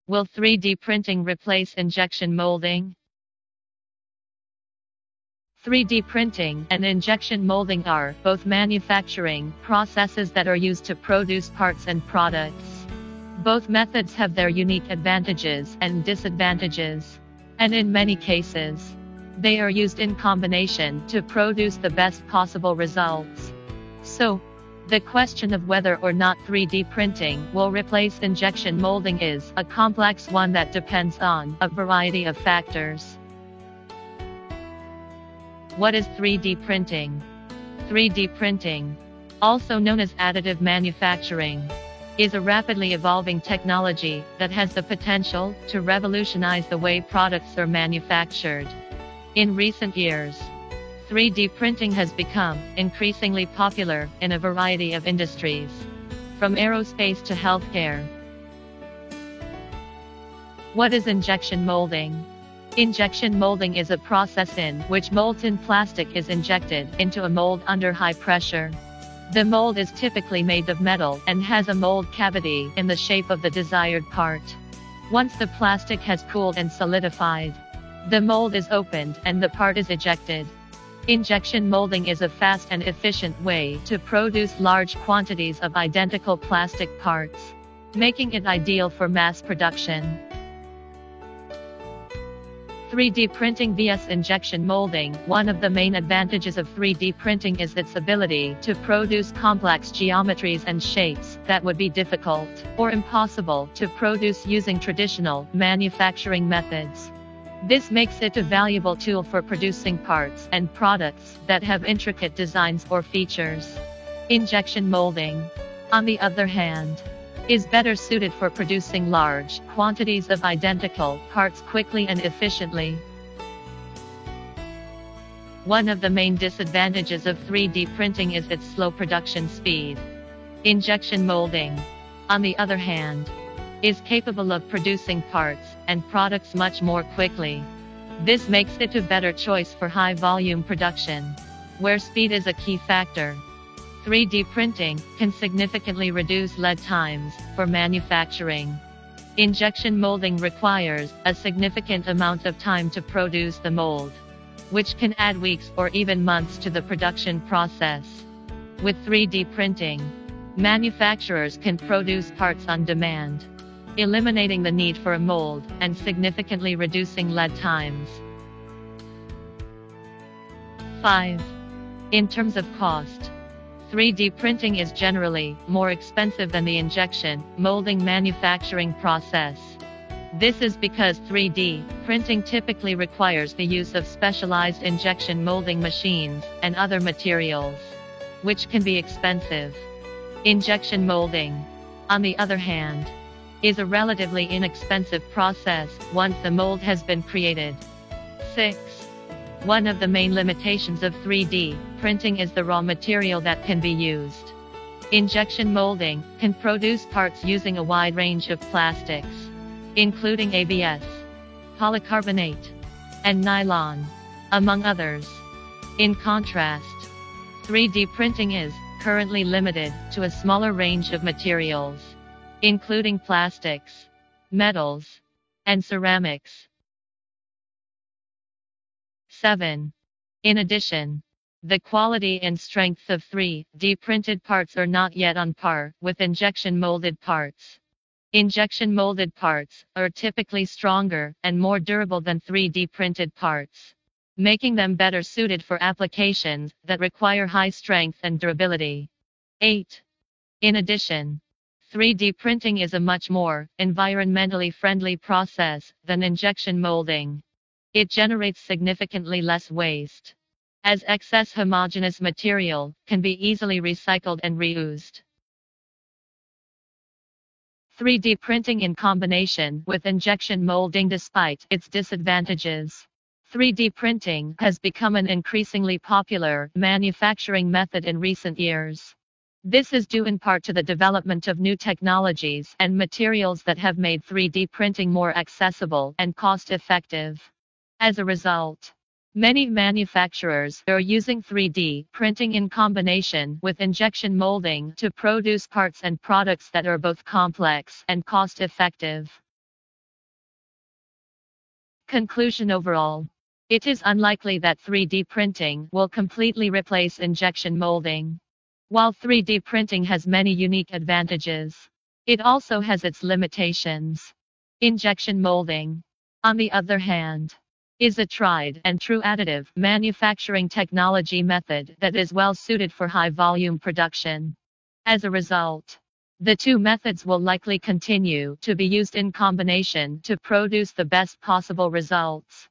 Will 3D printing replace injection molding? 3D printing and injection molding are both manufacturing processes that are used to produce parts and products. Both methods have their unique advantages and disadvantages. And in many cases, they are used in combination to produce the best possible results. So, the question of whether or not 3D printing will replace injection molding is a complex one that depends on a variety of factors. What is 3D printing? 3D printing, also known as additive manufacturing, is a rapidly evolving technology that has the potential to revolutionize the way products are manufactured. In recent years, 3D printing has become increasingly popular in a variety of industries, from aerospace to healthcare. What is injection molding? Injection molding is a process in which molten plastic is injected into a mold under high pressure. The mold is typically made of metal and has a mold cavity in the shape of the desired part. Once the plastic has cooled and solidified, the mold is opened and the part is ejected. Injection molding is a fast and efficient way to produce large quantities of identical plastic parts, making it ideal for mass production. 3D printing vs injection molding. One of the main advantages of 3D printing is its ability to produce complex geometries and shapes that would be difficult or impossible to produce using traditional manufacturing methods. This makes it a valuable tool for producing parts and products that have intricate designs or features. Injection molding, on the other hand, is better suited for producing large quantities of identical parts quickly and efficiently. One of the main disadvantages of 3D printing is its slow production speed. Injection molding, on the other hand, is capable of producing parts and products much more quickly. This makes it a better choice for high-volume production, where speed is a key factor. 3D printing can significantly reduce lead times for manufacturing. Injection molding requires a significant amount of time to produce the mold, which can add weeks or even months to the production process. With 3D printing, manufacturers can produce parts on demand, eliminating the need for a mold and significantly reducing lead times. 5. In terms of cost, 3D printing is generally more expensive than the injection molding manufacturing process. This is because 3D printing typically requires the use of specialized injection molding machines and other materials, which can be expensive. Injection molding, on the other hand, is a relatively inexpensive process once the mold has been created. 6. One of the main limitations of 3D printing is the raw material that can be used. Injection molding can produce parts using a wide range of plastics, including ABS, polycarbonate, and nylon, among others. In contrast, 3D printing is currently limited to a smaller range of materials, including plastics, metals, and ceramics. 7. In addition, the quality and strength of 3D printed parts are not yet on par with injection molded parts. Injection molded parts are typically stronger and more durable than 3D printed parts, making them better suited for applications that require high strength and durability. 8. In addition, 3D printing is a much more environmentally friendly process than injection molding. It generates significantly less waste, as excess homogeneous material can be easily recycled and reused. 3D printing in combination with injection molding. Despite its disadvantages, 3D printing has become an increasingly popular manufacturing method in recent years. This is due in part to the development of new technologies and materials that have made 3D printing more accessible and cost-effective. As a result, many manufacturers are using 3D printing in combination with injection molding to produce parts and products that are both complex and cost-effective. Conclusion overall. It is unlikely that 3D printing will completely replace injection molding. While 3D printing has many unique advantages, it also has its limitations. Injection molding, on the other hand, is a tried and true additive manufacturing technology method that is well suited for high volume production. As a result, the two methods will likely continue to be used in combination to produce the best possible results.